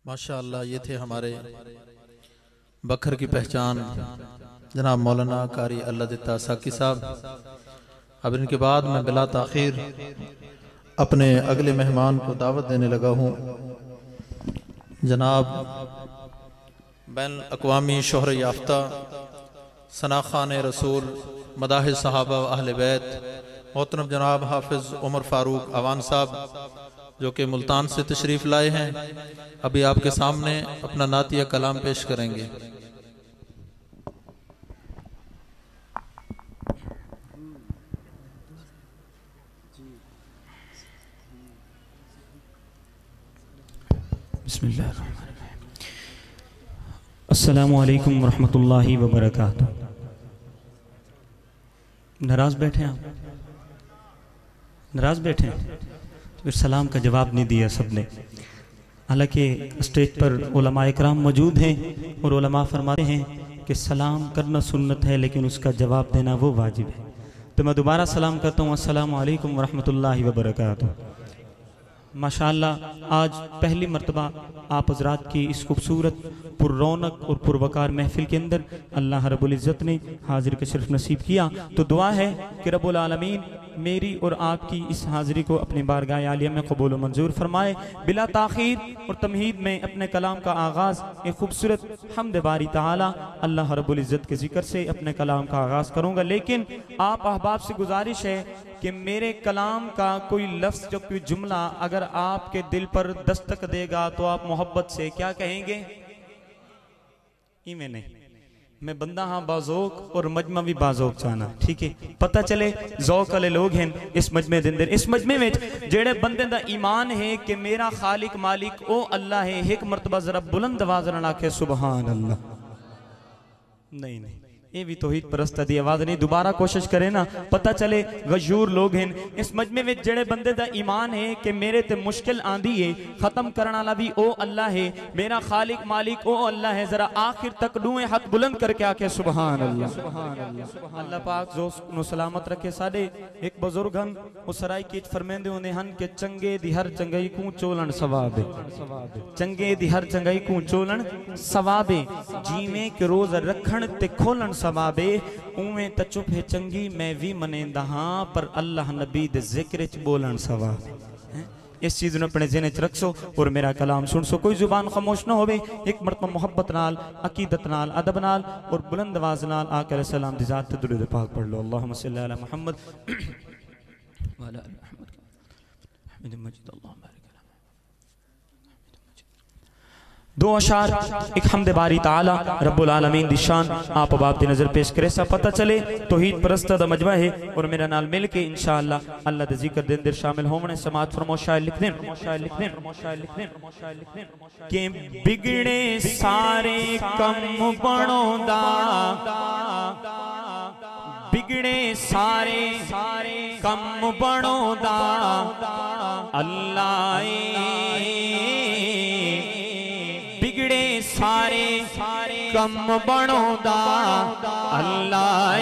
माशाअल्लाह ये थे हमारे बकर की पहचान जनाब मौलाना कारी अल्लाह दिता साकी साहब। अब इनके बाद मैं बिला ताखीर अपने अगले मेहमान को दावत देने लगा हूँ। जनाब बैन अक़वामी शोहर याफ्ता सना खान रसूल मदाहिर सहाबा अहले बैत मोहतरम जनाब हाफिज उमर फारूक अवान साहब जो कि मुल्तान से तशरीफ़ लाए हैं, अभी आपके सामने अपना नातिया कलाम पेश करेंगे। अस्सलामु अलैकुम वरहमतुल्लाहि वबरकातुह। नाराज बैठे आप? नाराज बैठे हैं? फिर सलाम का जवाब नहीं दिया सबने। हालांकि स्टेज पर उलमा इकराम मौजूद हैं और उलमा फरमाते हैं कि सलाम करना सुन्नत है लेकिन उसका जवाब देना वो वाजिब है। तो मैं दोबारा सलाम करता हूँ, अस्सलामु अलैकुम वरहमतुल्लाहि वबरकातुह। माशाअल्लाह आज पहली मर्तबा आप हज़रात की इस खूबसूरत पुररौनक और पुरवकार महफिल के अंदर अल्लाह रब्बुल इज़्ज़त ने हाजिर के शर्फ नसीब किया। तो दुआ है कि रब्बुल आलमीन मेरी और आपकी इस हाजिरी को अपनी बारगाह आलिया में कबूल मंजूर फरमाए। बिला ताखीर और तमहीद में अपने कलाम का आगाज़ एक खूबसूरत हम्द बारी ताला अल्लाह रब्बुल इज़्ज़त के जिक्र से अपने कलाम का आगाज़ करूँगा। लेकिन आप अहबाब से गुजारिश है कि मेरे कलाम का कोई लफ्ज़ जो कोई जुमला अगर आपके दिल पर दस्तक देगा तो आप मोहब्बत से क्या कहेंगे? इमें नहीं, मैं बंदा हाँ बाज़ौक और मजमा भी बाज़ौक चाहना, ठीक है। पता चले ज़ौक वाले लोग हैं इस मजमे दे अंदर। इस मजमे में जेड़े बंदे दा ईमान है कि मेरा खालिक मालिक ओ अल्लाह है, एक मरतबा जरा बुलंद आवाज़ नाल आखे सुबहान अल्लाह। नहीं नहीं, ये भी तौहीद परस्त दी आवाज़ नहीं। दोबारा कोशिश करें ना, पता चले गजूर लोग हैं इस मजमे में। जेड़े बंदे दा ईमान है कि मेरे ते मुश्किल आंदी है, खत्म करने वाला भी ओ अल्लाह है, मेरा खालिक मालिक ओ अल्लाह है, जरा आखिर तक दुए हाथ बुलंद करके आके सुबहान अल्लाह। अल्लाह पाक जो नु सलामत रखे। साडे एक बुजुर्ग हन वो सराय की फरमांदे होंदे हन कि चंगे दी हर चंगाई को चोलन सवाब है, चंगे दी हर चंगाई को चोलन सवाब है। जीवें के रोज रखण ते खोलन सवाबे उवें त चुप है चंगी मैं भी मनेंदा हाँ, पर अल्लाह नबी दे जिक्र च बोलन सवाब। इस चीज़ ने अपने ज़हन च रखसो और मेरा कलाम सुन सो। कोई जुबान खामोश ना होवे, एक मरतबा मोहब्बत नाल, अकीदत नाल, अदब नाल और बुलंद आवाज़ नाल आकर सलाम दी ज़ात ते दुरूद पाक पढ़ लो। अल्लाहुम्मा सल्लि अला मुहम्मद व अला आलि मुहम्मद मजीद। अल्लाहुम्मा दो अशार एक हमद बारी ताला रब्बुल आलमीन दी शान आप बाप दी नजर पेश करे। सा पता चले तौहीद परस्त दा मजमा है और मेरा नाल मिल के इंशाअल्लाह अल्लाह दे जिक्र दे अंदर शामिल होवणे। समात फरमाओ शायर लिख दें के बिगड़े सारे कम बनोंदा, बिगड़े सारे कम बनोंदा अल्लाह, बिगड़े सारे कम बनोंदा अल्लाह,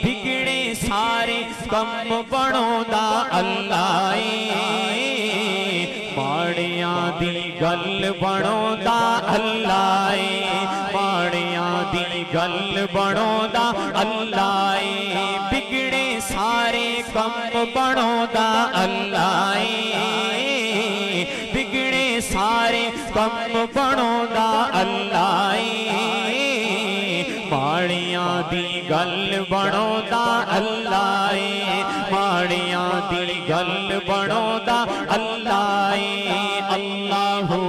बिगड़े सारे कम बनोंदा अल्लाह, माड़ियां दी गल बनोंदा अल्लाह, माड़ियां दी गल बनोंदा अल्लाह, बिगड़े सारे कम बनोंदा अल्लाह, बिगड़े सारे कम बनोंदा अल्लाह, माड़ियां दी गल बनोंदा अल्लाह, माड़ियां दी गल बनोंदा अल्लाह। अल्लाहु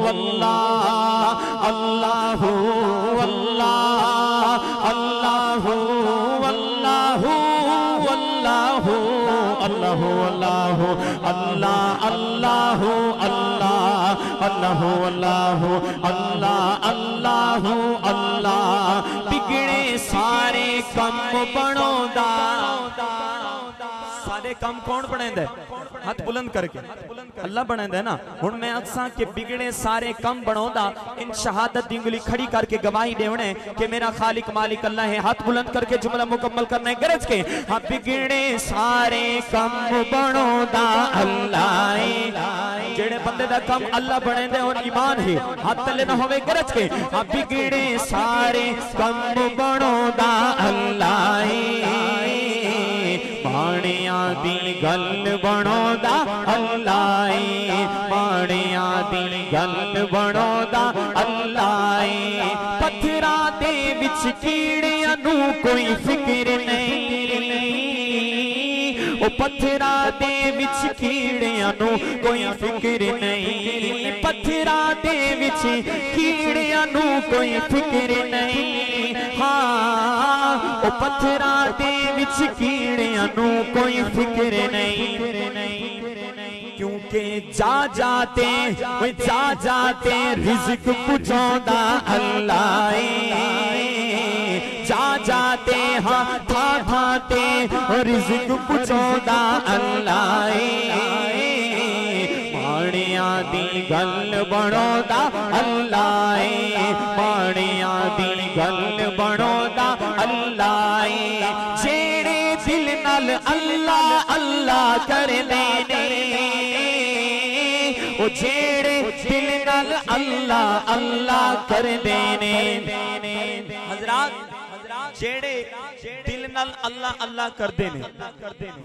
अल्लाह अल्लाहु अल्लाह अल्लाहु अल्लाहु अल्लाहु अल्लाहु अल्लाहु अल्लाह अल्लाहु अल्लाह अल्लाहु अल्लाहु अल्लाह अल्लाहु अल्लाह। बिगड़े सारे कम बनोंदा सारे काम कौन बनांदा है? हाथ बुलंद करके अल्लाह बनांदा है ना। हुण मैं अक्सां के बिगड़े सारे काम बनाउंदा इन शहादत दी उंगली खड़ी करके गवाही देवणे कि मेरा खालिक मालिक अल्लाह है। हाथ बुलंद करके जुमला मुकम्मल करना है गरज के। हाँ बिगड़े सारे काम बनाउंदा अल्लाह है। जेड़े बंदे दा काम अल्लाह बनांदा और ईमान है हाथ तले ना होवे गरज के। हाँ बिगड़े सारे काम बनाउंदा अल्लाह है। माणिया दी गल बनाउंदा अल्लाह है। माणिया दी गल बनाउंदा अल्लाह है। पत्थरां दे विच कीड़ियां नू कोई फिक्र नहीं। ओ पत्थरां दे विच कीड़ियां नू कोई फिक्र नहीं। पत्थरां दे विच कीड़ियां नू कोई फिक्र नहीं। हाँ ओ पत्थरां दे विच कीड़ियां नू कोई फिक्र नहीं। क्योंकि जा जाते रिज़्क पुजांदा अल्लाह है। जा जाते हाँ था थाते रिज़्क पुजांदा अल्लाह है। माणिया दी गल बनाउंदा अल्लाह है। माणिया दी गल बनाउंदा अल्लाह है। जेड़े दिल नाल अल्लाह अल्लाह करदे ने ओ जेड़े दिल नाल अल्लाह अल्लाह करदे ने। हजरात जेड़े दिल नाल अल्लाह अल्लाह करदे ने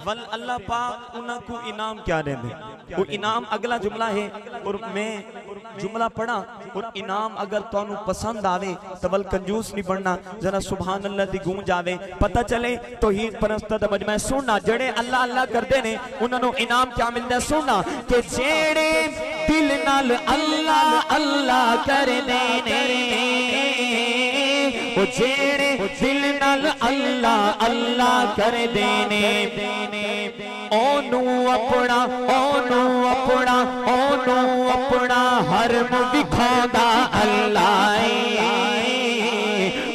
वल अल्लाह पाक उन्हां को इनाम क्या देंदे। वो इनाम अगला जुमला है और मैं जुमला पढ़ा और इनाम अगर तुहानू पसंद आवे तो वल कंजूस नहीं बनना। जरा सुभान अल्लाह दी गूंज आवे पता चले तौहीद परस्त दा मजमा सुनना। जेड़े अल्लाह अल्लाह करदे ने उन्हां नू इनाम क्या मिलदा सुनना कि जेड़े दिल नाल अल्लाह अल्लाह करदे ने ओ जेड़े दिल नाल अल्लाह अल्लाह करदे ने ओनू अपना हरम विखांदा अल्लाह है।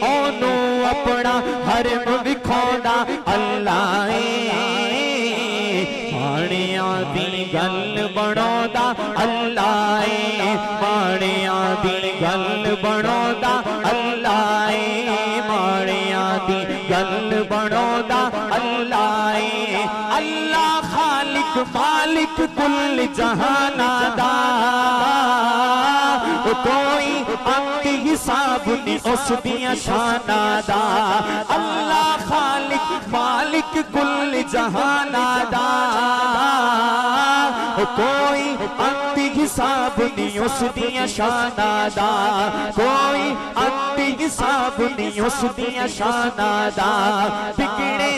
ओनू अपना हरम विखांदा अल्लाह है। माणिया दी गल बनाउंदा अल्लाह है। माणिया दी गल बनाउंदा अल्लाह है। माणिया दी गल बनाउंदा अल्लाह है। अल्लाह खालिक मालिक कुल जहाना दा कोई अंत हिसाब नहीं उस दिया शाना दा। अल्लाह खालिक मालिक कुल जहाना दा कोई अंत हिसाब नहीं उस दिया शाना दा। कोई अंत हिसाब नहीं उस दिया शाना दा। बिगड़े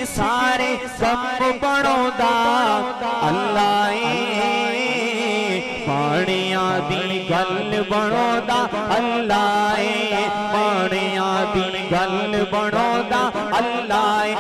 सारे कम बनाउंदा अल्लाह है। माणिया दी गल बनाउंदा अल्लाह है। माणिया दी गल बनाउंदा अल्लाह है।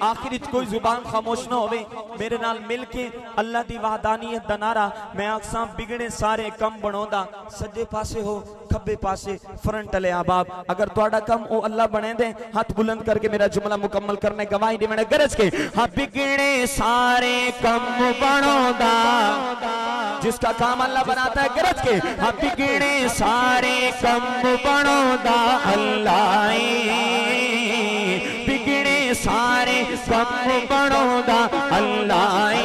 आखिर कोई जुबान खामोश ना होवे मेरे नाल मिल के अल्लाह दी वहदानियत दा नारा मैं आखसां बिगड़े सारे कम बनाउंदा। सज्जे पासे हो खब्बे पासे फ्रंट अले आबाब अगर तुहाडा कम ओ अल्लाह बने दे हाथ बुलंद करके मेरा जुमला मुकम्मल करने गवाही देवणे गरज के। हाँ बिगड़े सारे कम बनाउंदा जिसका काम अल्लाह बनाता है गरज के। हाँ बिगड़े सारे कम बनाउंदा अल्लाह है। बिगड़े सारे कम बनाउंदा अल्लाह है।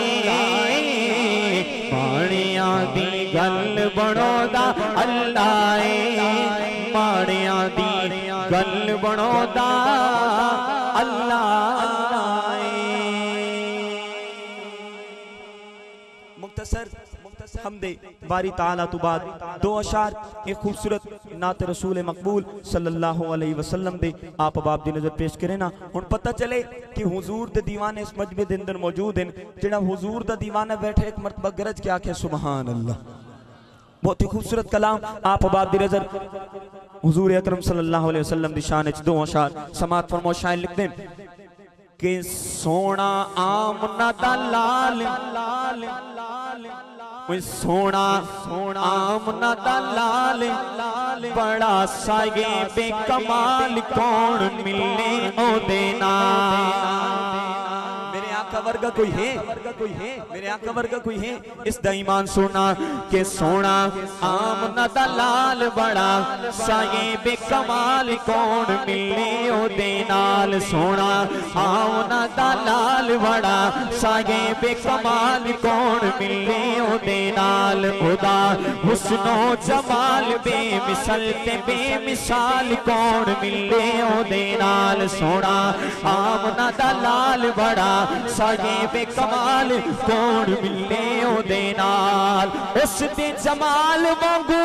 माणिया दी गल बनाउंदा अल्लाह है। माणिया दी गल बनाउंदा अल्लाह है। मुख्तसर हमदे बारी ताला तो बाद दो अशार एक खूबसूरत नात रसूल मकबूल सल्लल्लाहु अलैहि वसल्लम दे आप बाप दी नजर पेश करे ना। हुण पता चले कि हुजूर दे दीवाने इस मजमे दे अंदर मौजूद हैं। जेड़ा हुजूर दा दीवाना बैठे एक मरतबा गरज के आखे सुभान अल्लाह। बहुत ही खूबसूरत कलाम आप बाप दी नजर हुजूर अकरम सल्लल्लाहु अलैहि वसल्लम दी शान च दो अशार समात फरमाओ। शायर लिख दें कि सोना आमना दा लाल सोना आमना दा लाल बड़ा सागे बेकमाल कौन मिले ओ देना। वर्गा कोई है? मेरे आका वर्गा कोई है? इस दा ईमान सोना के सोना आमना दा लाल बड़ा साहिब कमाल कौन मिले ओदे नाल। सोना आमना दा लाल बड़ा साहिब कमाल कौन मिले ओदे नाल। ओदा हुस्नो जमाल बेमिसल ते बेमिसाल कौन मिले ओदे नाल। सोना आमना दा लाल बड़ा साहिब कमाल कौन मिले ओदे नाल। उस दे जमाल वांगू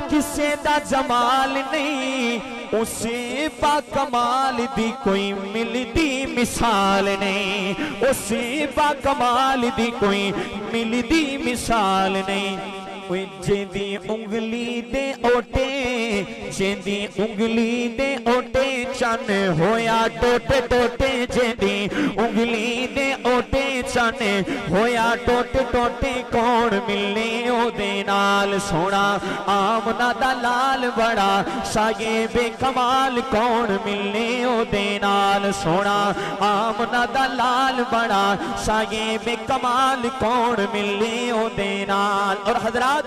किसे दा जमाल नहीं, उसे पा कमाल दी कोई मिलदी मिसाल नहीं, उसे पा कमाल दी कोई मिलदी मिसाल नहीं। जेंदी उंगली दे ओटे, जेंदी उंगली दे ओटे चन होया टोटे टोटे। जेंदी उंगली दे ओटे चन होया टोटे टोटे कौन मिले ओदे नाल। सोना आमना दा लाल बड़ा साहिब कमाल कौन मिले ओदे नाल। सोना आमना दा लाल बड़ा साहिब कमाल कौन मिले ओदे नाल। और हजरात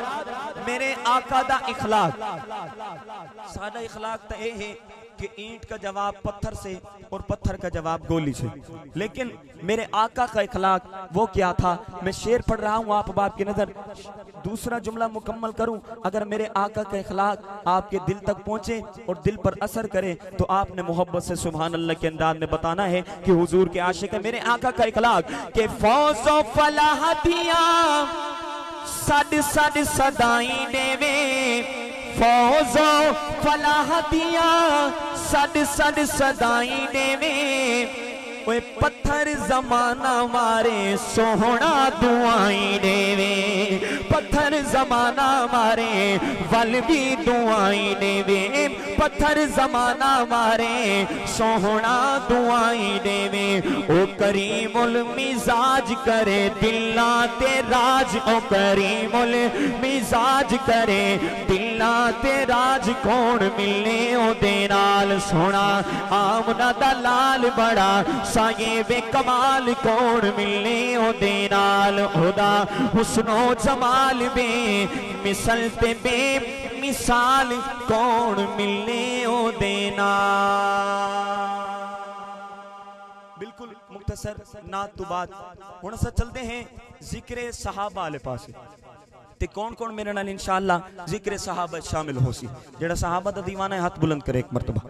मेरे आका दा इखलाक, सादा इखलाक तो ये है कि ईंट का जवाब पत्थर से और पत्थर का जवाब गोली से, लेकिन मेरे आका का इखलाक वो क्या था? मैं शेर पढ़ रहा हूँ, आप बाप की नजर दूसरा जुमला मुकम्मल करूं। अगर मेरे आका का इखलाक आपके दिल तक पहुंचे और दिल पर असर करे तो आपने मोहब्बत से सुभान अल्लाह के अंदाज में बताना है कि हुजूर के आशिक है। मेरे आका का इखलाक के फौजो फलाह दिया सद सद सदाई देवे, फौजो फलाह दिया सद सद सदाई देवे। ओए पत्थर जमाना मारे सोहना दुआई देवे, पत्थर जमाना मारे वल भी दुआई देवे। पत्थर जमाना मारे सोहना दुआई देवे। ओ करीमुल मिजाज करे दिल्ला ते राज, ओ करीमुल मिजाज करे दिल्ला ते राज कौन मिले ओदे नाल। सोना आमना दा लाल बड़ा साहिब कमाल कौन मिले ओदे नाल। ओदा हुस्नो जमाल बे मिसल ते बे मिसाल कौन मिले ओदे नाल। बिल्कुल मुख्तसर नात तो बात हुण अस चलते हैं जिक्र सहाबा वाले पास ते कौन कौन मेरे नाल इंशाअल्लाह जिक्र सहाबा शामिल हो सी। जेड़ा सहाबा दा दीवाना है हाथ बुलंद करे एक मरतबा।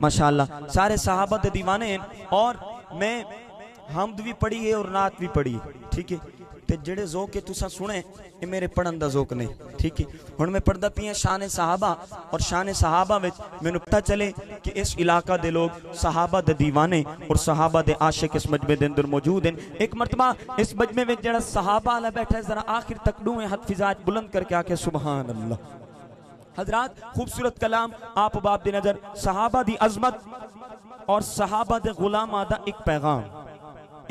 माशाअल्लाह सारे सहाबा दे दीवाने हैं और मैं हमद भी पढ़ी है और नात भी पढ़ी है, ठीक है। ते जेड़े ज़ौक के तुसा सुने ये मेरे पढ़न दा ज़ौक नहीं, ठीक है। हुण मैं पढ़दा पिया शान सहाबा और शान सहाबा विच मैनूं पता चले कि इस इलाका दे लोग सहाबा दे दीवाने और सहाबा दे आशिक इस मजमे दे अंदर मौजूद हैं। एक मरतबा इस मजमे में जेड़ा सहाबा वाला बैठा है जरा आखिर तक डूए हाथ फिजाज बुलंद करके आके सुभान अल्लाह। हजरात खूबसूरत कलाम आप बाप दी नजर सहाबा दी अजमत और सहाबा दे गुलामा दा एक पैगाम,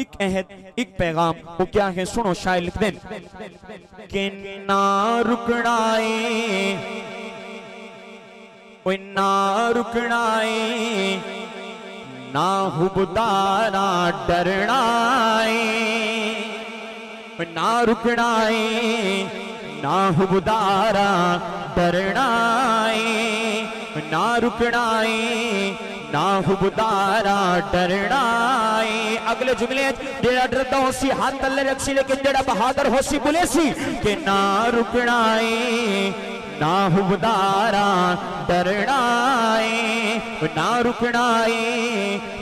एक अहद, एक पैगाम। वो क्या है सुनो, शायर लिख दें कि ना रुकना ना रुकना ना हुबदारा डरना ना रुकना ना हुबदारा डरना ना रुकना ना हुबदारा डरना। अगले जुमले जेड़ा डरदा हो सी हाथ तले रखसी, लेकिन जेड़ा बहादुर हो सी बोले सी कि ना रुकना ना हुबदारा डरना ना रुकना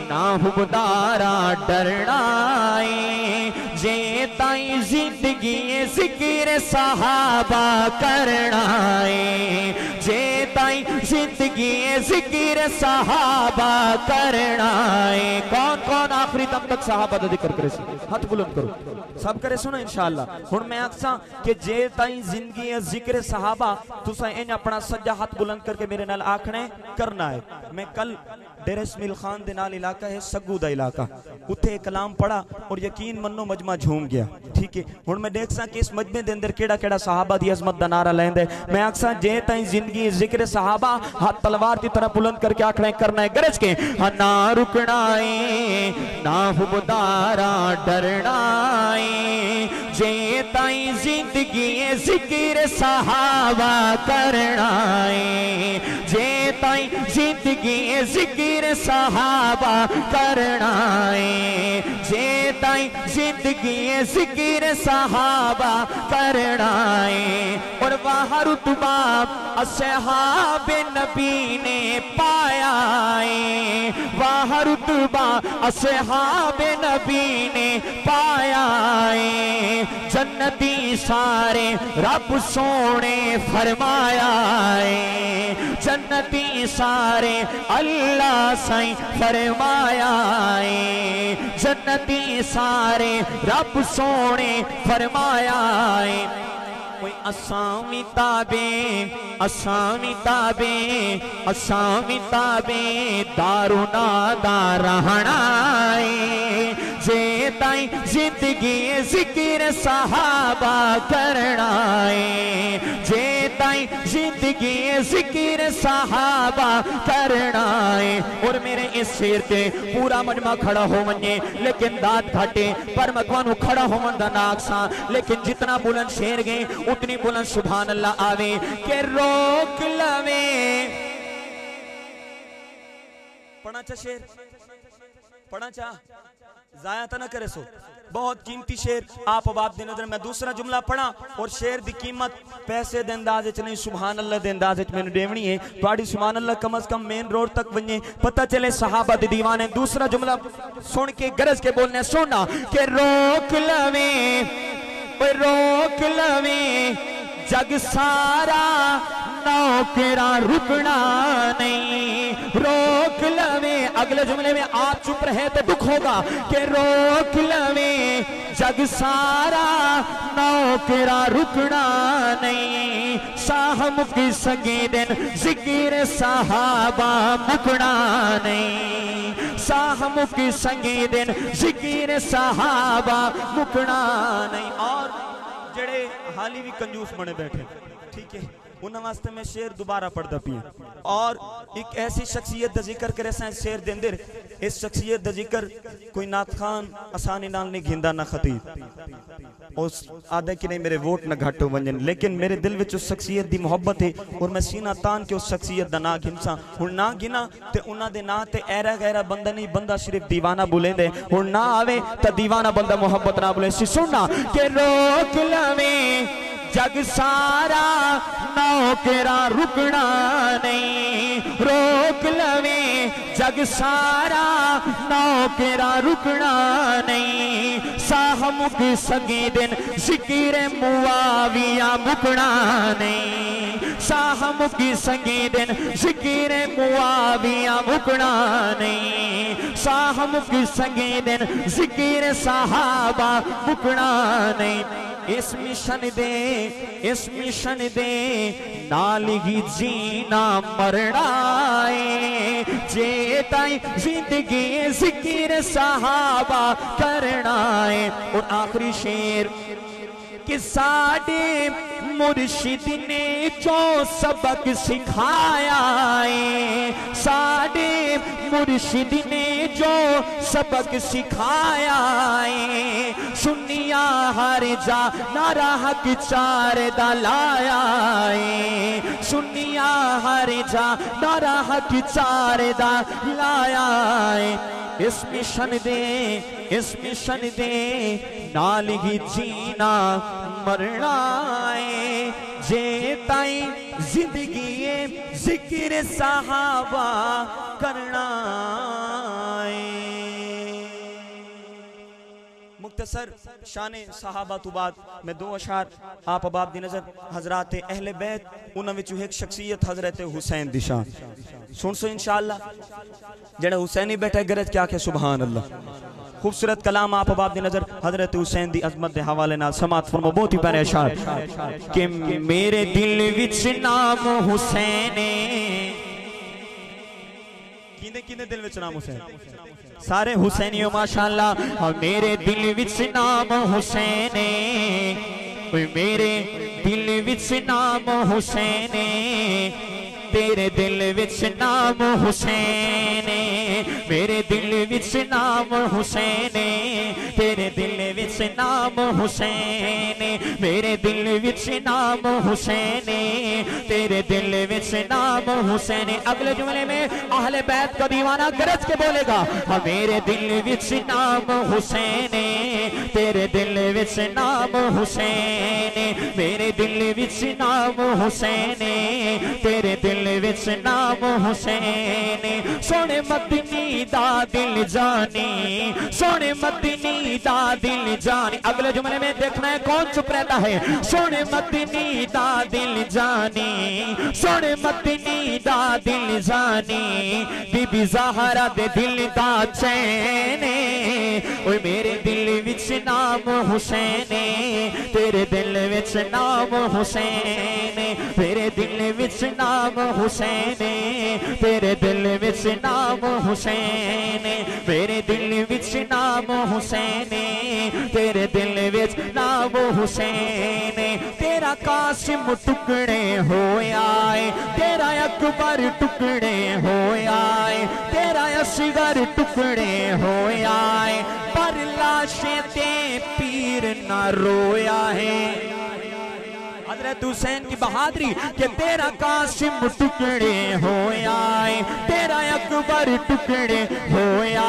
ना हुबदारा डरना। जे ताई जिंदगी जिक्र सहाबा करना जे ताई जिंदगी जिक्र सहाबा करना। कौन कौन आखिरी दम तक सहाबा दा जिक्र करे, हाथ बुलंद करो सब करे सुनो इंशाअल्लाह। हुण मैं आखसा कि जे ताई जिंदगी जिक्र सहाबा तुसा इन अपना सज्जा हाथ बुलंद करके मेरे नाल आखने करना है। मैं कल डेरा इस्माइल खान दे नाल इलाका है सग्गू दा इलाका, उत्थे कलाम पढ़ा और यकीन मनो मजमा झूम गया। ठीक है, हुण मैं देख सा कि इस मजमे दे अंदर केड़ा केड़ा सहाबा दी अजमत दा नारा लैंदे। मैं आखसा जे ताई जिंदगी जिक्र सहाबा हाथ तलवार की तरह बुलंद करके आखना करना है गरज के, ना रुकना है ना हुबदारा डरना है, जे ताई जिंदगी जिक्र सहाबा करना है, जे ताई जिंदगी जिक्र सहाबा करना है, जे ताई जिंदगी जिक्र सहाबा करना है। और वह रुतबा असहाबे नबी ने पाया है, वह रुतबा असहाबे नबी ने पाया है, जन्नती सारे रब सोने फरमाया है, जन्नती सारे अल्लाह साईं फरमाया है, जन्नती सारे रब सोने फरमाया है। कोई असामी ताबे असामी ताबे असामी ताबे दारू नादा रहना है, जे ताई जिंदगी जिक्र सहाबा करना है, जे ताई जिंदगी जिक्र सहाबा करना है। और मेरे इस शेर ते पूरा मजमा खड़ा हो मने, लेकिन दात घाटे पर मगवानू खड़ा हो मन दा नाकसा, लेकिन जितना बुलंद शेर गए उतनी बुलंद सुभान अल्लाह आवे के रोक लवे। पढ़ना चा शेर, पढ़ना चा जाया तो ना करे सो, बहुत कीमती शेर आप बाप दी नजर। मैं दूसरा जुमला पढ़ा और शेर दी कीमत पैसे दे अंदाज च नहीं सुभान अल्लाह दे अंदाज च मैंने देवनी है। थोड़ी सुभान अल्लाह कम अज कम मेन रोड तक वने, पता चले सहाबा दे दीवाने। दूसरा जुमला सुन के गरज के बोलने सुनना के रोक लवे रोक लवे जग सारा नौकरा रुकना नहीं, रोक लवे। अगले जुमले में आप चुप रहे तो दुख होगा कि रोक लवे जग सारा नौकरा रुकना नहीं, साहम की संगे दिन जिक्र सहाबा मुकना नहीं, साहम की संगे दिन जिक्र सहाबा मुकना नहीं। और जड़े हाली भी कंजूस बने बैठे, ठीक है, उन्होंने वास्ते मैं शेर दोबारा पढ़ता पिया। और एक ऐसी शख्सियत का जिक्र करे शेर दे अंदर, इस शख्सियत का जिक्र कोई नात खान आसानी नाल नहीं घिंदा ना खतीब, उस आदे कि नहीं मेरे वोट ना घट वंजन, लेकिन मेरे दिल विच उस शख्सियत की मुहब्बत है और मैं सीना तान के उस शख्सियत का ना गिनसा। हुण ना गिना ते उन्हां दे नां ते ऐरा गैरा बंदा नहीं, बंदा सिर्फ दीवाना बोलेंदे। हुण ना आवे तो दीवाना बंदा मुहब्बत ना बोले। सुनना के रोक लवे जग सारा नौकरा रुकना नहीं, रोक लवे जग सारा नौकरा रुकना नहीं, साहम के संगे दिन जिक्र मुआविया मुकना नहीं, साहम के संगे दिन जिक्र मुआविया मुकना नहीं, साहम के संगे दिन जिक्र सहाबा मुकना नहीं। इस मिशन दे नाल ही जीना मरना है, जे ताई जिंदगी जिक्र सहाबा करना है। और आखिरी शेर कि साडे मुर्शिद ने जो सबक सिखाया है, साडे मुर्शिद ने जो सबक सिखाया है, सुनिया हर जा नारा हक चार दा लाया है, सुनिया हर जा नारा हक चार दा लाया है। इस मिशन दे नाल ही जीना मरना है, जे ताई जिंदगी जिक्र सहाबा करना है। मुख्तसर शान सहाबा तो बाद मैं दो अशार आप अबाब दी नजर हजरात अहले बैत, उन्हां विचों एक शख्सियत हजरत हुसैन दी शान सुन सो इंशाअल्लाह। जेड़ा हुसैनी बैठा गरज क्या के सुभान अल्लाह। खूबसूरत कलाम आप अबाब दी नजर हजरत हुसैन दी अजमत दे हवाले नाल समात फरमा। बहुत ही प्यारे अशार कि मेरे दिल विच नाम हुसैन किने किने दिल विच नाम हुसैन सारे हुसैनियो माशाअल्लाह मेरे दिल विच नाम हुसैन है मेरे दिल विच नाम हुसैन तेरे दिल विच नाम हुसैन मेरे दिल विच नाम हुसैन तेरे दिल विच नाम हुसैन मेरे दिल विच नाम हुसैन तेरे दिल विच नाम हुसैन। अगले जुमले में अहले बैत का दीवाना गरज के बोलेगा हाँ मेरे दिल विच नाम हुसैन तेरे दिल विच नाम हुसैन मेरे दिल विच नाम हुसैन तेरे दिल विच नाम हुसैन। सोने मदनी दा दिल जानी सोने मदनी दा दिल जानी। अगले जुमले में देखना है कौन चुप रहता है। सोने मदनी दा दिल जानी सोने मदनी दा दिल जानी बीबी ज़हरा दे दिल दा चैन ओए मेरे दिल विच नाम हुसैन तेरे दिल विच नाम हुसैन मेरे दिल विच नाम हुसैन तेरे दिल विच नाम हुसैन मेरे दिल विच नाम हुसैन तेरे दिल विच नाम हुसैन। तेरा कासिम टुकड़े होया तेरा अकबर टुकड़े होया तेरा असगर टुकड़े होया पर लाशें ते पीर न रोया है। हज़रत हुसैन की बहादुरी के तेरा कासिम टुकड़े होया तेरा अकबर टुकड़े होया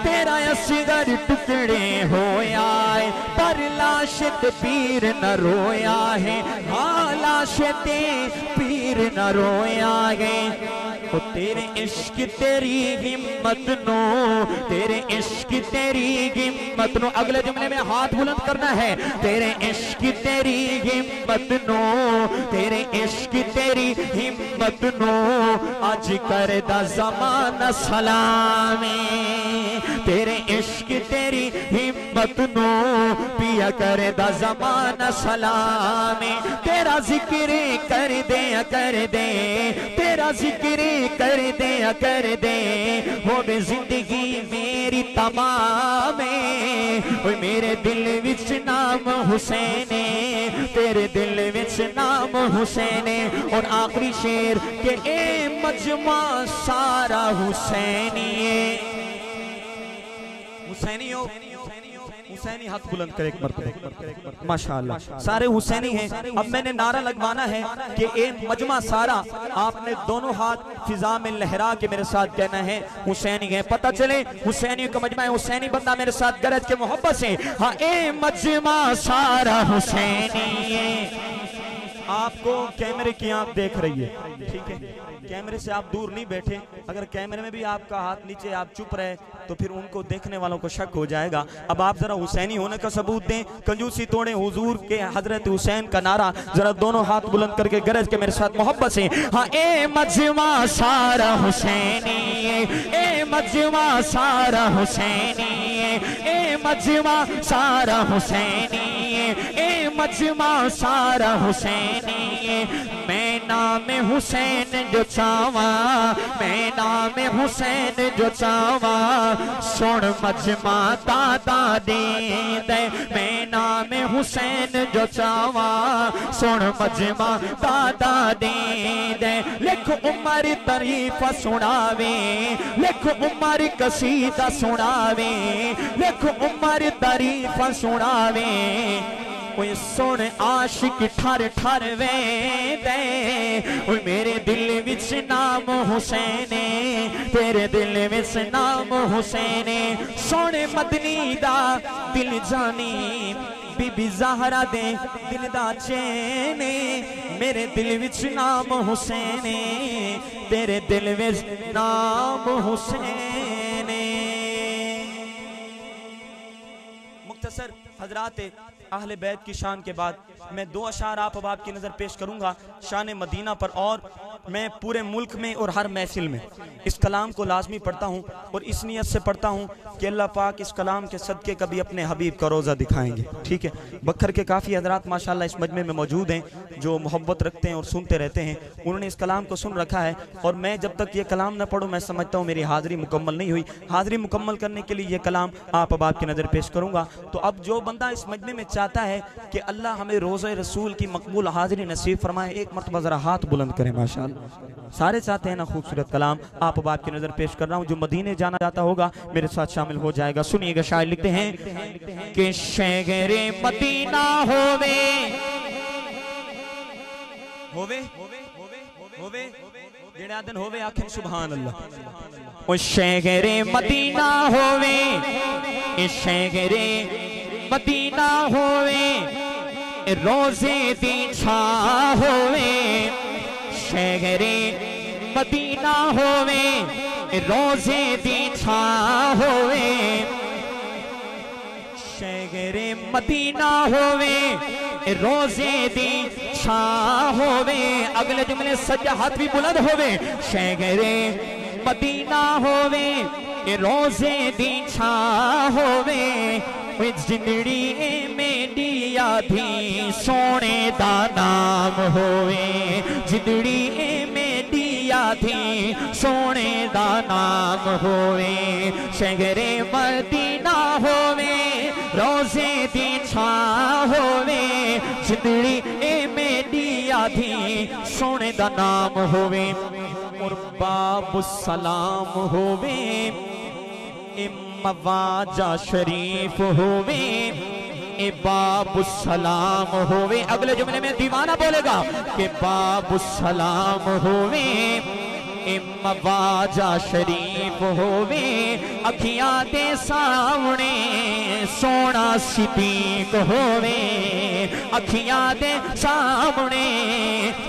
तेरा असगर टुकड़े होया पर लाश ते पीर न रोया है। हाँ लाश ते पीर न रोया है। ओ तेरे इश्क तेरी हिम्मत नो तेरे इश्क तेरी हिम्मत नो। अगले जुमले में हाथ बुलंद करना है। तेरे इश्क तेरी हिम्मत नो तेरे इश्क तेरी हिम्मत नो आज कर दा ज़माना सलामे तेरे इश्क तेरी हिम्मत नो पिया कर दा ज़माना सलामे। तेरा जिक्र कर दे तेरा जिक्र कर दे हो बे जिंदगी मेरी तमाम ओए मेरे दिल विच नाम हुसैन तेरे दिल विच नाम हुसैन। और आखिरी शेर के ए मजमा सारा हुसैनी हुसैनियों हुसैनी हाथ बुलंद करे एक मरतबा माशाअल्लाह सारे हुसैनी हैं। अब मैंने नारा लगवाना है कि ए मजमा सारा आपने दोनों हाथ फिजा में लहरा के मेरे साथ कहना है हुसैनी है। पता चले हुसैनी का मजमा है हुसैनी बंदा मेरे साथ गरज के मोहब्बत से हाँ ए मजमा सारा हुसैनी है। आपको कैमरे की आंख देख रही है ठीक है कैमरे से आप दूर नहीं बैठे। अगर कैमरे में भी आपका हाथ नीचे आप चुप रहे तो फिर उनको देखने वालों को शक हो जाएगा। अब आप जरा हुसैनी होने का सबूत दें कंजूसी तोड़े हुजूर के हजरत हुसैन का नारा जरा दोनों हाथ बुलंद करके गरज के मेरे साथ मोहब्बत से हाँ ए मजमा सारा हुसैनी ए मजमा सारा हुसैनी ए मजमा सारा हुसैनी ए मजमा सारा हुसैनी। मैं नाम हुसैन जो चावा मैं नाम हुसैन जो चावा सुन मजमा दादा दे मैं नाम हुसैन जो चावा सुन मजमा दादा दे। लिख उमर तारीफ सुनावे लिख उमर कसीदा सुनावे लिख उमर तारीफ सुनावे ओए सुन आशिक ठर ठर वे दे मेरे दिल विच नाम हुसैन तेरे दिल विच नाम हुसैन। सोने मदनी दा दिल जानी बीबी ज़हरा दे दिल दा चैन मेरे दिल विच नाम हुसैन तेरे दिल विच नाम हुसैन। मुख्तसर हजरात अहले बैत की शान के बाद मैं 2 अशार आप अब आपकी नज़र पेश करूँगा शान मदीना पर। और मैं पूरे मुल्क में और हर महफिल में इस कलाम को लाजमी पढ़ता हूँ और इस नीयत से पढ़ता हूँ कि अल्लाह पाक इस कलाम के सदक़े कभी अपने हबीब का रोज़ा दिखाएंगे। ठीक है, बखर के काफ़ी हजरात माशाल्लाह इस मजमे में मौजूद हैं जो मोहब्बत रखते हैं और सुनते रहते हैं, उन्होंने इस कलाम को सुन रखा है। और मैं जब तक ये कलाम न पढ़ूँ मैं समझता हूँ मेरी हाज़िरी मुकम्मल नहीं हुई। हाज़िरी मुकम्मल करने के लिए ये कलाम आप अब आपकी नज़र पेश करूँगा। तो अब जो बंदा इस मजमे में चाहता है कि अल्लाह हमें रोज़े रसूल की मकबूल हाज़िरी नसीब फरमाए, एक मरतबा ज़रा हाथ बुलंद करें। माशाअल्लाह सारे चाहते हैं ना खूबसूरत कलाम आप अब आपकी नज़र पेश कर रहा हूँ। जो मदीने जाना चाहता होगा मेरे साथ शामिल हो जाएगा। सुनिएगा, शायर लिखते हैं कि शहरे मदीना होवे होवे होवे जेड़े आदन होवे आखिर सुभान अल्लाह। ओ शहरे मदीना होवे, ए शहरे मदीना होवे, रोज़े दी छा होवे। शहरे मदीना होवे, रोज़े दी छा होवे। शहरे मदीना होवे, रोज़े दी छा होवे। अगले जुमले सज्जा हाथ भी बुलंद होवे। शहरे मदीना होवे, रोज़े दी छा होवे। जिंदड़ी मेरी आधी सोने दा नाम होवे। जिंदड़ी मेरी आधी सोने दा नाम होवे। शहरे मदीना होवे, रोज़े दी छा होवे। जिंदड़ी मेरी आधी सोने दा नाम होवे। और बाबु सलाम होवे, मवाजा शरीफ होवे। ए बाबु सलाम होवे। अगले जुमले में दीवाना बोलेगा कि बाबु सलाम होवे, ए मवाजा शरीफ होवे। अखियां दे सामने सोना सिद्दीक होवे। अखियां दे सामने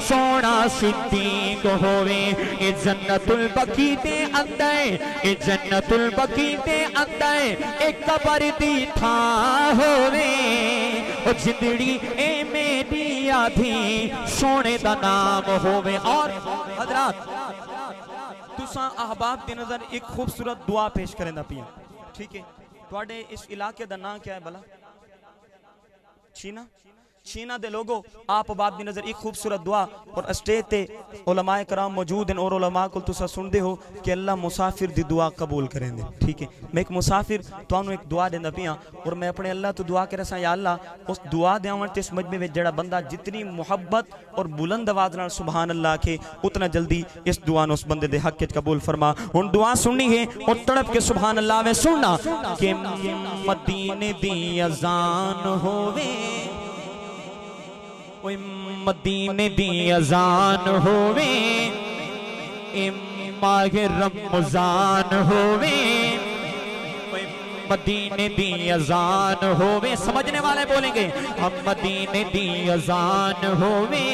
सोना सिद्दीक होवे। ए जन्नतुल बकी दे अंदर, ए जन्नतुल बकी दे अंदर एक कबर दी था होवे। ओ जिंदड़ी ए मेरी आधी सोने दा नाम होवे। और हजरात तुसा अहबाब की नजर एक खूबसूरत दुआ पेश करें दा पिया। ठीक है, तुहाडे इस इलाके दा नाम क्या है भला? छीना। छीना दे लोगो आप बाप दी नजर एक खूबसूरत दुआ और स्टेज ते उलमाए कराम मौजूद हैं और उलमा को तुसा सुनदे हो कि अल्लाह मुसाफिर दी दुआ कबूल करें दे। ठीक है, मैं एक मुसाफिर तुहानू एक दुआ देंदा पिया और मैं अपने अल्लाह तो दुआ करे सा या अल्लाह उस दुआ देवन ते इस मजमे में जेड़ा बंदा जितनी मुहब्बत और बुलंद आवाज नाल सुभान अल्लाह के उतना जल्दी इस दुआ ने उस बंदे दे हक विच कबूल फरमा। हुण दुआ सुननी है और तड़प के सुभान अल्लाह में सुनना कि मदीने दी अजान होवे। मदीने दी अजान होवे, माहे रमजान होवे। मदीने दी अजान होवे। समझने वाले बोलेंगे हम मदीने दी अजान होवे,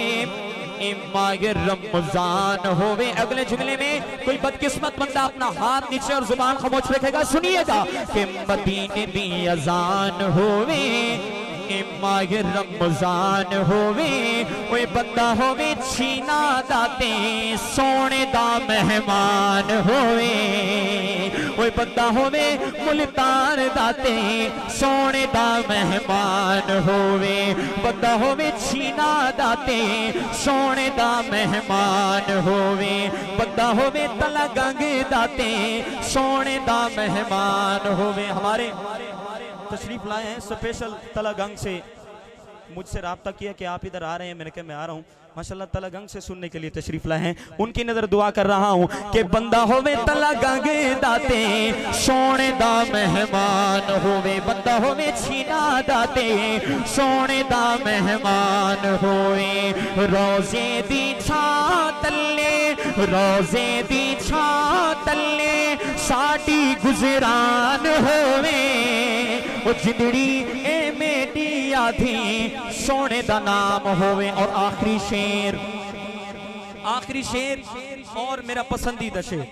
माहे रमजान होवे। अगले जुमले में कोई बदकिस्मत बंदा अपना हाथ नीचे और जुबान खामोश रखेगा। सुनिएगा कि मदीने दी अजान होवे, माहे रमजान होवे। कोई बंदा होवे छीना दाते सोने दा मेहमान होवे। कोई बंदा होवे मुल्तान दाते सोने दा मेहमान होवे। बंदा होवे छीना दाते सोने दा मेहमान होवे। बंदा होवे तलगंग दाते सोने दा मेहमान होवे। हमारे तशरीफ लाए हैं स्पेशल तलागंग से, मुझसे रब्ता किया कि आप इधर आ रहे हैं, मैंने कहा मैं आ रहा हूँ। माशाल्लाह तलागंग से सुनने के लिए तशरीफ लाए हैं। उनकी नजर दुआ कर रहा हूँ कि बंदा होवे तलागंग दाते सोने दा मेहमान होवे। बंदा होवे छीना दाते सोने दा मेहमान होवे। रोज़े दी छा तल्ले, रोज़े दी छा तल्ले साडी गुजरान होवे। ओ जिंदड़ी ए मेरी आधी सोने दा नाम होवे। और आखिरी शेर और मेरा पसंदीदा शेर,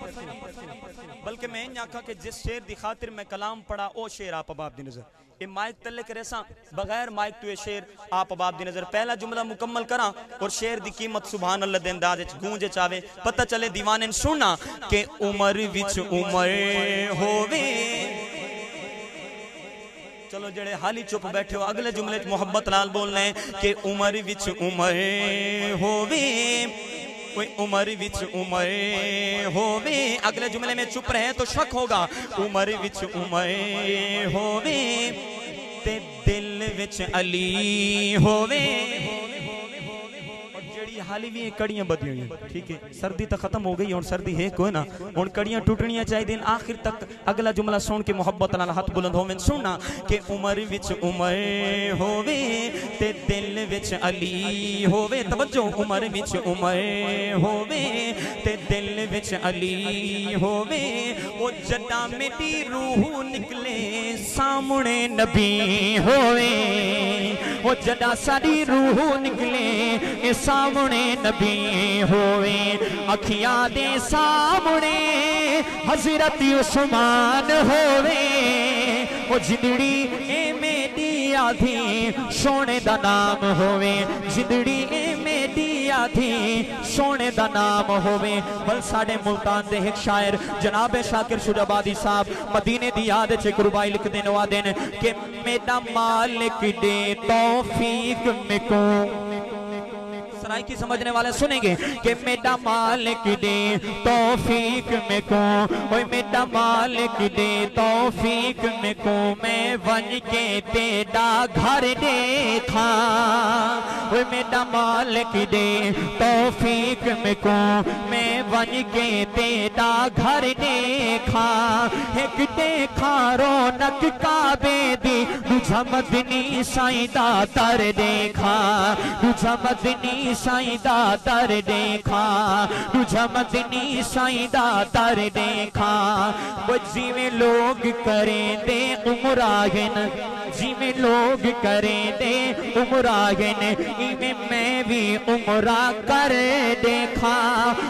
बल्कि मैं इन आखा कि जिस शेर दी खातिर मैं कलाम पढ़ा ओ शेर आप बाप दी नजर ये माइक तले करे सा बगैर माइक तो ये शेर आप बाप दी नजर पहला जुमला मुकम्मल करा और शेर दी कीमत सुभान अल्लाह दे अंदाज विच गूंजे चावे पता चले दीवाने सुनना कि उमर विच उमर होवे। चलो जेड़े हाली चुप बैठे हो अगले जुमले च मोहब्बत नाल बोलना है कि उमर विच उमर होवे उमर विच उमर होवे। अगले जुमले में चुप रहे तो शक होगा उमर विच उमर होवे ते दिल विच अली होवे। हाली भी कड़ियां बदी हुई हैं ठीक है सर्दी तो खत्म हो गई और सर्दी है कोई ना और कड़ियां टूटनियां चाहिए आखिर तक अगला जुमला सुन के मोहब्बत नाल हाथ बुलंद हो मैं सुनना कि उमर विच उमर होवे ते दिल विच अली होवे। तवज्जो उमर विच उमर होवे ते दिल विच अली होवे। वो जदा मेरी रूह निकले सामने नबी होवे वो जदा सारी रूह निकले सामने नबी होवे। अखियां दे सामने हजरत उस्मान होवे वो जिंदड़ी ए मेरी आधी सोने दा नाम होवे जिंदड़ी ए मेरी आधी सोने दा नाम होवे। बल साडे मुल्तान दे एक शायर जनाब शाकिर शुजाबादी साहब मदीने दी याद च एक रुबाई लिख देने वा देन कि मेरा मालिक दे तौफीक में को सराय की समझने वाले सुनेंगे कि मेरा मालिक दे तौफीक में को ओए मेरा मालिक दे तौफीक में को मैं वन के तेरा घर देखा ओए मेरा मालिक दे तौफीक में को मैं वन के तेरा घर देखा। एक देखा रौनक काबे दी तुझा मदनी साईं दा दर देखा तुझा मदनी साईं दा दर देखा तुझा मदनी साईं दा दर देखा। वो जिवें लोग करें दे उमरागन जिवें लोग करें दे उमरागन इवें मैं भी उमरा कर देखा।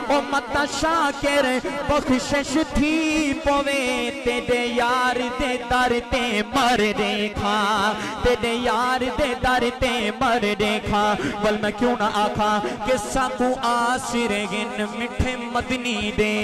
ओ मता शाकिर बख्शिश थी पवे तेरे यार दे दर ते मर देखा तेरे यार दे दर ते मर देखा। बल मैं क्यों ना आखा कि साकू आसिरे गिन मिठे मदनी दे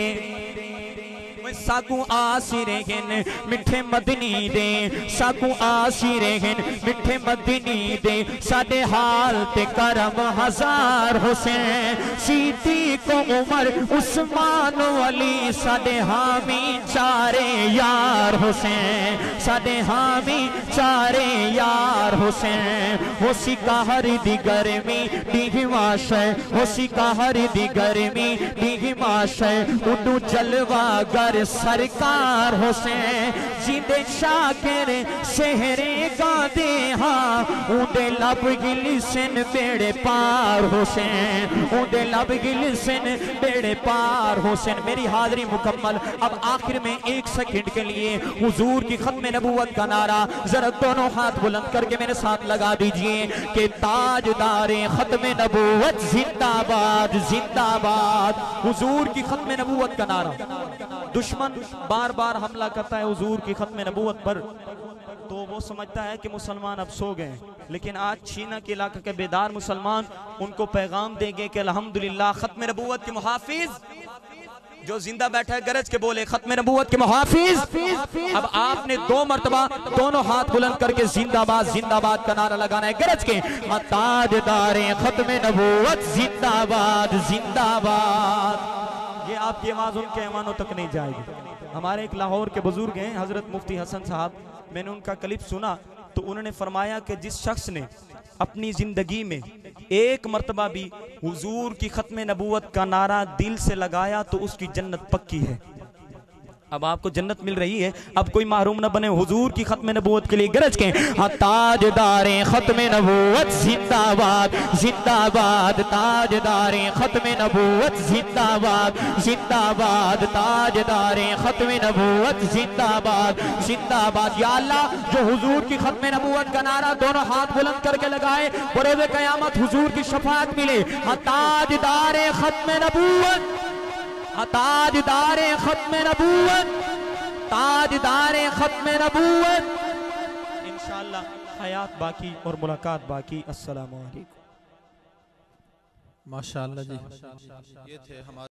साकू आसिरे गिन मिठे मदनी दे साकू आसिरे गिन मिठे मदनी दे साडे हाल ते करम हजार हुसैन सीती को उमर उस्मान अली साडे हामी चारे यार हुसैन साडे हामी चारे यार हुसैन। हो सिकाहर दी गर्मी डिगमाश हो सिकाहर दी गर्मी डिगमाश उडू जलवा गर सरकार हुसैन जिंदे शाकिर शहरे गादे हाँ उदे लब गिलसन बेड़े पार हुसैन उदे लब गिलसन बेड़े पार हुसैन। मेरी हाजिरी मुकम्मल। अब आखिर में 1 सेकंड के लिए हुजूर की खत्म नबूवत का नारा जरा दोनों हाथ बुलंद करके मेरे साथ लगा दीजिए कि ताजदारे खत्म नबूवत जिंदाबाद जिंदाबाद। हुजूर की खत्म नबूवत का नारा दुश्मन बार बार हमला करता है हुजूर की खत्म नबूवत पर तो वो समझता है कि मुसलमान अब सो गए लेकिन आज छीना के इलाके के बेदार मुसलमान उनको पैगाम देंगे कि अल्हम्दुलिल्लाह खत्म नबूवत के मुहाफिज जो जिंदा बैठा है गरज के बोले खत्म नबूवत के मुहाफिज। अब आपने 2 मरतबा दोनों हाथ बुलंद करके जिंदाबाद जिंदाबाद का नारा लगाना है गरज के ताजदारे खत्म नबूवत जिंदाबाद जिंदाबाद। ये आपकी आवाज उनके ऐवानों तक नहीं जाएगी। हमारे एक लाहौर के बुजुर्ग हैं हजरत मुफ्ती हसन साहब मैंने उनका क्लिप सुना तो उन्होंने फरमाया कि जिस शख्स ने अपनी जिंदगी में 1 मरतबा भी हुजूर की खत्म नबूवत का नारा दिल से लगाया तो उसकी जन्नत पक्की है। अब आपको जन्नत मिल रही है अब कोई महरूम न बने हुजूर की खत्म नबूवत के लिए गरज के ताजदारे खत्म नबूवत जिंदाबाद जिंदाबाद ताजदारे खत्म नबूवत जिंदाबाद जिंदाबाद ताजदारे खत्म नबूवत जिंदाबाद जिंदाबाद। या अल्लाह जो हुजूर की खत्म नबूवत का नारा दोनों हाथ बुलंद करके लगाए बरोज़ क़यामत हुजूर की शफाअत मिले। ताजदारे खत्म नबूवत ताजदारे खत्म नबूवत, ताजदारे खत्म नबूवत। इंशाअल्लाह हयात बाकी और मुलाकात बाकी। अस्सलामु अलैकुम। माशाअल्लाह जी, ये थे हमारे